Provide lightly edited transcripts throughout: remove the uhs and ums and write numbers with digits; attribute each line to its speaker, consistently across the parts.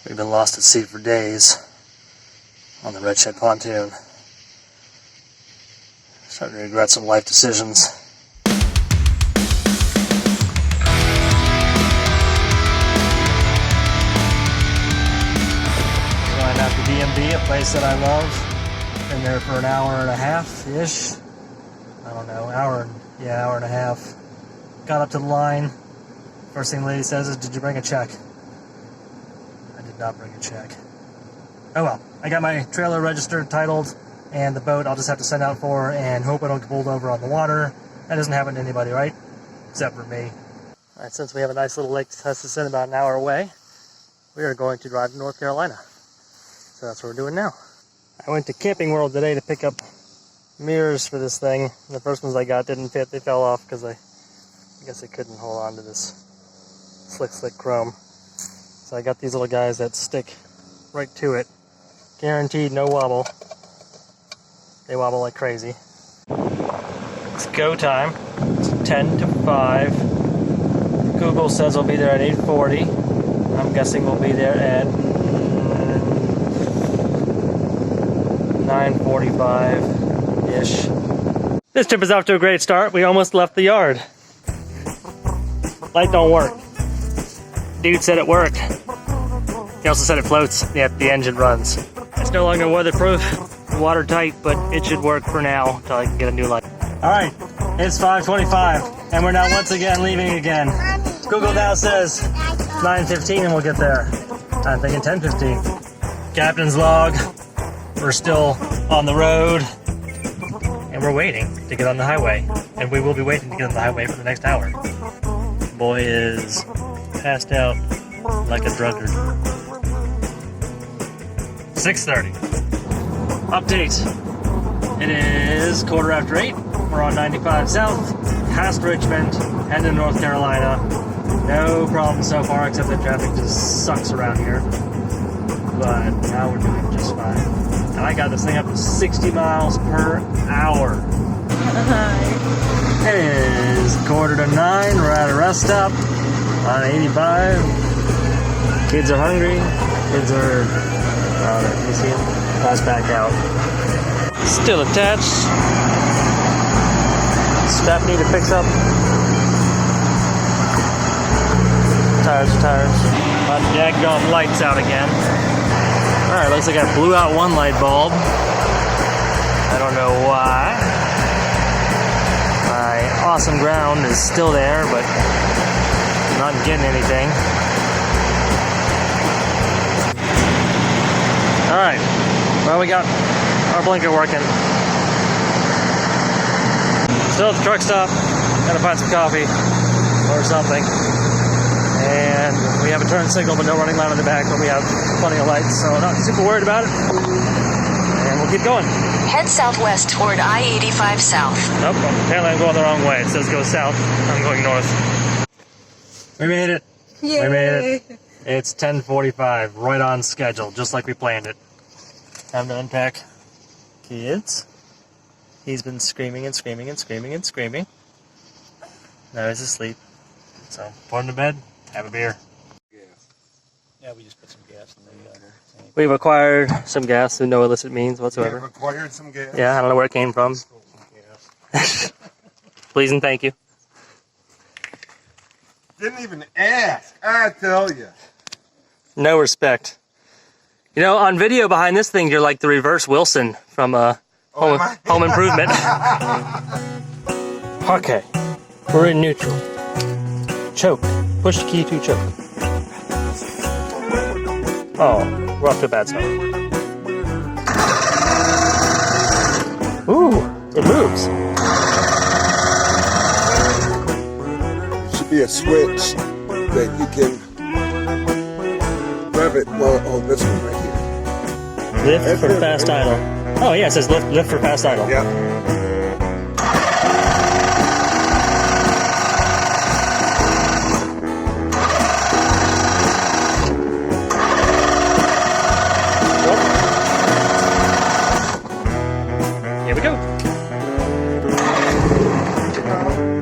Speaker 1: We've been lost at sea for days on the Red Shed pontoon. Starting to regret some life decisions. Flying out to DMV, a place that I love. Been there for an hour and a half-ish. I don't know, hour and a half. Got up to the line. First thing the lady says is, "Did you bring a check?" I did not bring a check. Oh well, I got my trailer registered, titled, and the boat I'll just have to send out for and hope I don't get pulled over on the water. That doesn't happen to anybody, right? Except for me. Alright, since we have a nice little lake to test us in about an hour away, we are going to drive to North Carolina. So that's what we're doing now. I went to Camping World today to pick up mirrors for this thing. The first ones I got didn't fit. They fell off because I guess I couldn't hold on to this slick chrome. So I got these little guys that stick right to it. Guaranteed no wobble. They wobble like crazy. It's go time. It's 10 to 5. Google says we'll be there at 8:40. I'm guessing we'll be there at 9:45-ish. This trip is off to a great start. We almost left the yard. Light don't work. Dude said it worked. He also said it floats. Yeah, the engine runs. It's no longer weatherproof, watertight, but it should work for now until I can get a new light. Alright, it's 5:25, and we're now once again leaving again. Google now says 9:15 and we'll get there. I'm thinking 10:15. Captain's log. We're still on the road, and we're waiting to get on the highway. And we will be waiting to get on the highway for the next hour. Boy is passed out like a drunkard. 6:30. Update. It is 8:15. We're on 95 South, past Richmond, heading to North Carolina. No problem so far, except that traffic just sucks around here. But now we're doing just fine. And I got this thing up to 60 miles per hour. It is 8:45. We're at a rest stop on 85. Kids are hungry. Kids are, can you see them? Pass back out. Still attached. Strap need to fix up. Tires. Daggone lights out again. Alright, looks like I blew out one light bulb. I don't know why. My awesome ground is still there, but I'm not getting anything. Alright, well, we got our blinker working. Still at the truck stop. Gotta find some coffee or something. And we have a turn signal, but no running line on the back, but we have plenty of lights, so not super worried about it. And we'll keep going.
Speaker 2: Head southwest toward I-85 South.
Speaker 1: Nope, apparently I'm going the wrong way. It says go south. I'm going north. We made it.
Speaker 3: Yay.
Speaker 1: We made it. It's 10:45, right on schedule, just like we planned it. Time to unpack kids. He's been screaming and screaming and screaming and screaming. Now he's asleep. So, put him to bed, have a beer.
Speaker 3: Yeah, we just put some gas in the tank.
Speaker 1: We've acquired some gas, with no illicit means whatsoever.
Speaker 4: We've acquired some gas.
Speaker 1: Yeah, I don't know where it came from. Please and thank you.
Speaker 4: Didn't even ask, I tell you.
Speaker 1: No respect. You know, on video behind this thing, you're like the reverse Wilson from Home Improvement. Okay, we're in neutral. Choke. Push the key to choke. Oh, we're off to a bad start. Ooh, it moves.
Speaker 4: Should be a switch that you can rev it. Well, oh, this one right here.
Speaker 1: Lift for fast idle. Oh yeah, it says lift for fast idle.
Speaker 4: Yeah.
Speaker 1: Here we go.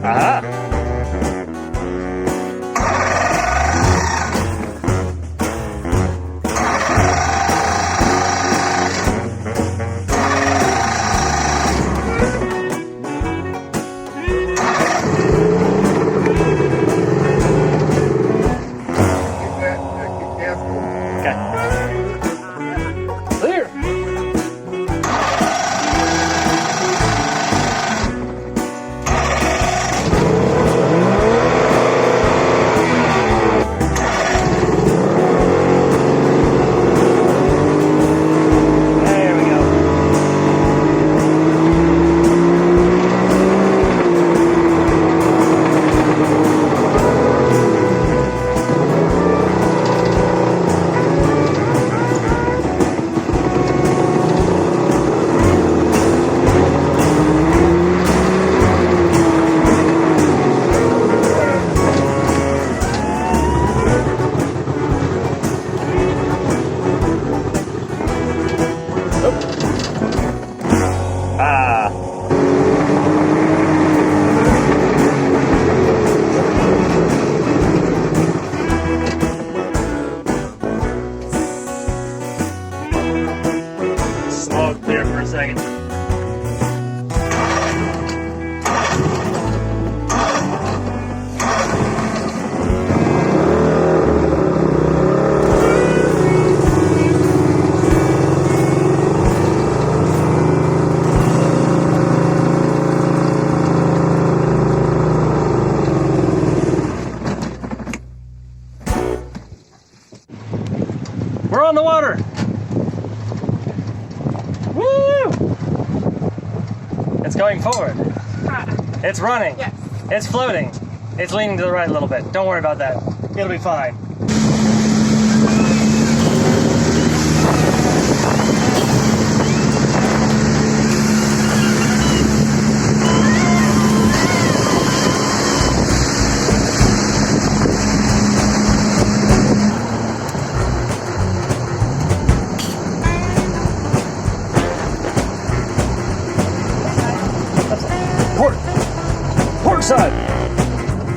Speaker 1: Aha. We're on the water. Woo! It's going forward. It's running.
Speaker 5: Yes.
Speaker 1: It's floating. It's leaning to the right a little bit. Don't worry about that. It'll be fine. Port side.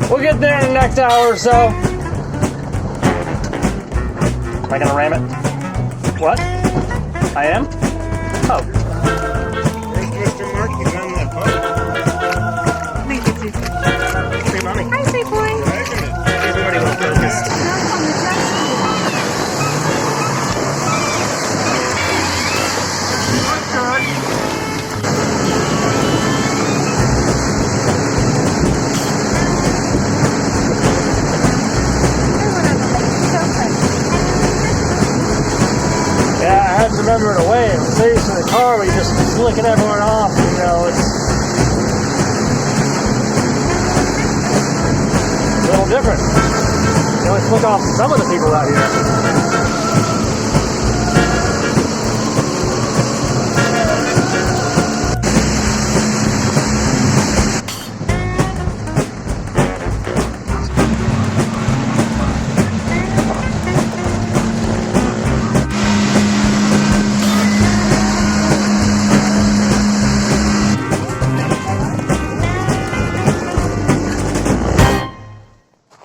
Speaker 1: We'll get there in the next hour or so. Am I gonna ram it? What? I am? Oh.
Speaker 6: Where's Mr. Mark? He's on that boat.
Speaker 1: Hey, mommy.
Speaker 5: Hi, sweet boy.
Speaker 1: Everybody was focused. Yeah, I had to remember to wave. So used to the car where you're just flicking everyone off, you know, it's a little different. You only flick off some of the people out here.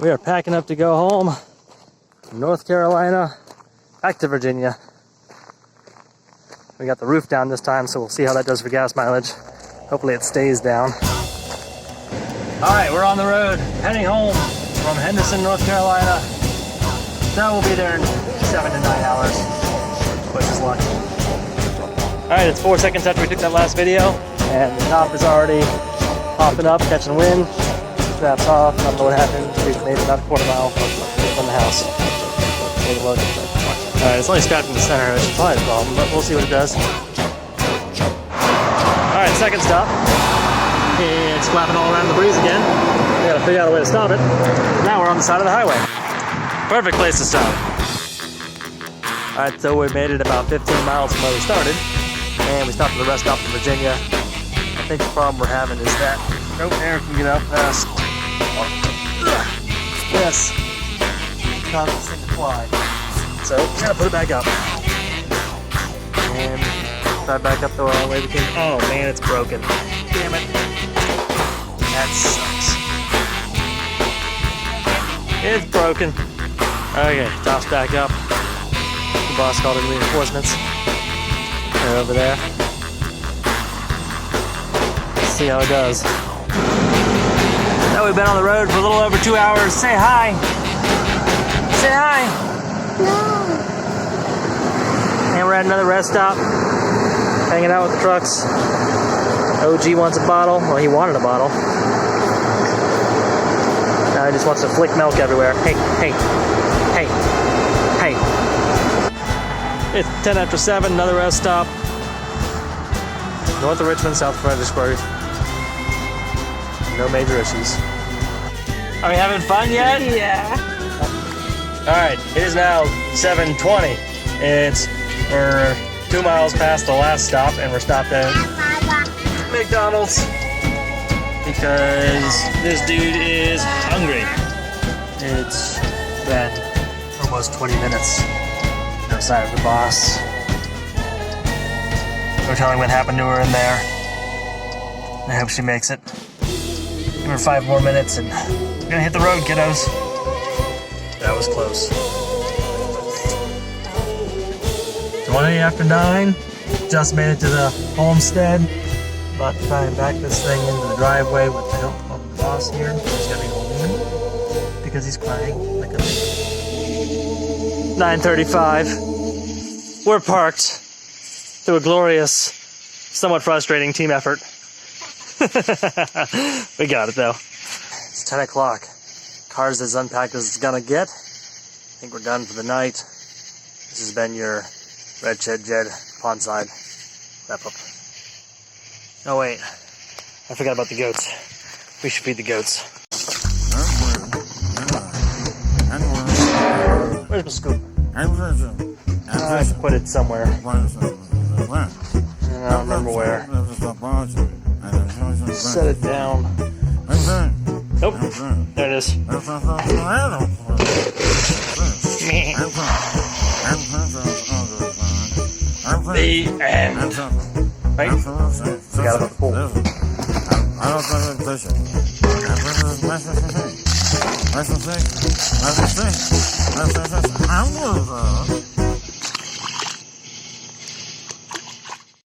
Speaker 1: We are packing up to go home from North Carolina back to Virginia. We got the roof down this time, so we'll see how that does for gas mileage. Hopefully it stays down. All right, we're on the road, heading home from Henderson, North Carolina. So we'll be there in 7 to 9 hours, quick as luck. All right, it's 4 seconds after we took that last video, and the top is already popping up, catching wind. Straps off. I don't know what happened. We've made about a quarter mile from the house. Take a look. Alright, it's only strapped in the center, which is probably a problem, but we'll see what it does. Alright, second stop. It's flapping all around the breeze again. We gotta figure out a way to stop it. Now we're on the side of the highway. Perfect place to stop. Alright, so we made it about 15 miles from where we started. And we stopped at the rest stop in Virginia. I think the problem we're having is that no air can get out fast. Yes. Not this thing to fly. So we gotta put it back up. And try back up the way we came. Oh man, it's broken. Damn it. That sucks. It's broken. Okay, top's back up. The boss called in reinforcements. They're over there. Let's see how it does. Now we've been on the road for a little over 2 hours. Say hi. Say hi.
Speaker 5: No.
Speaker 1: And we're at another rest stop. Hanging out with the trucks. OG wants a bottle. Well, he wanted a bottle. Now he just wants to flick milk everywhere. Hey, hey, hey, hey. It's 10 after 7, another rest stop. North of Richmond, south of Fredericksburg. No major issues. Are we having fun yet?
Speaker 5: Yeah.
Speaker 1: Alright, it is now 7:20. We're 2 miles past the last stop, and we're stopped at McDonald's because this dude is hungry. It's been almost 20 minutes. No sign of the boss. No telling what happened to her in there. I hope she makes it. Give her 5 more minutes and we're gonna hit the road, kiddos. That was close. 20 after 9. Just made it to the homestead. About to try and back this thing into the driveway with the help of the boss here. He's gonna be holding him because he's crying like a baby. 9:35. We're parked through a glorious, somewhat frustrating team effort. We got it though. It's 10 o'clock. Car's as unpacked as it's gonna get. I think we're done for the night. This has been your Red Shed Jed Pondside wrap up. Oh wait, I forgot about the goats. We should feed the goats. Where's my scoop? I put it somewhere. And I don't remember where. Set it down. Nope. There it is. The end. Right? Forgot about the pool.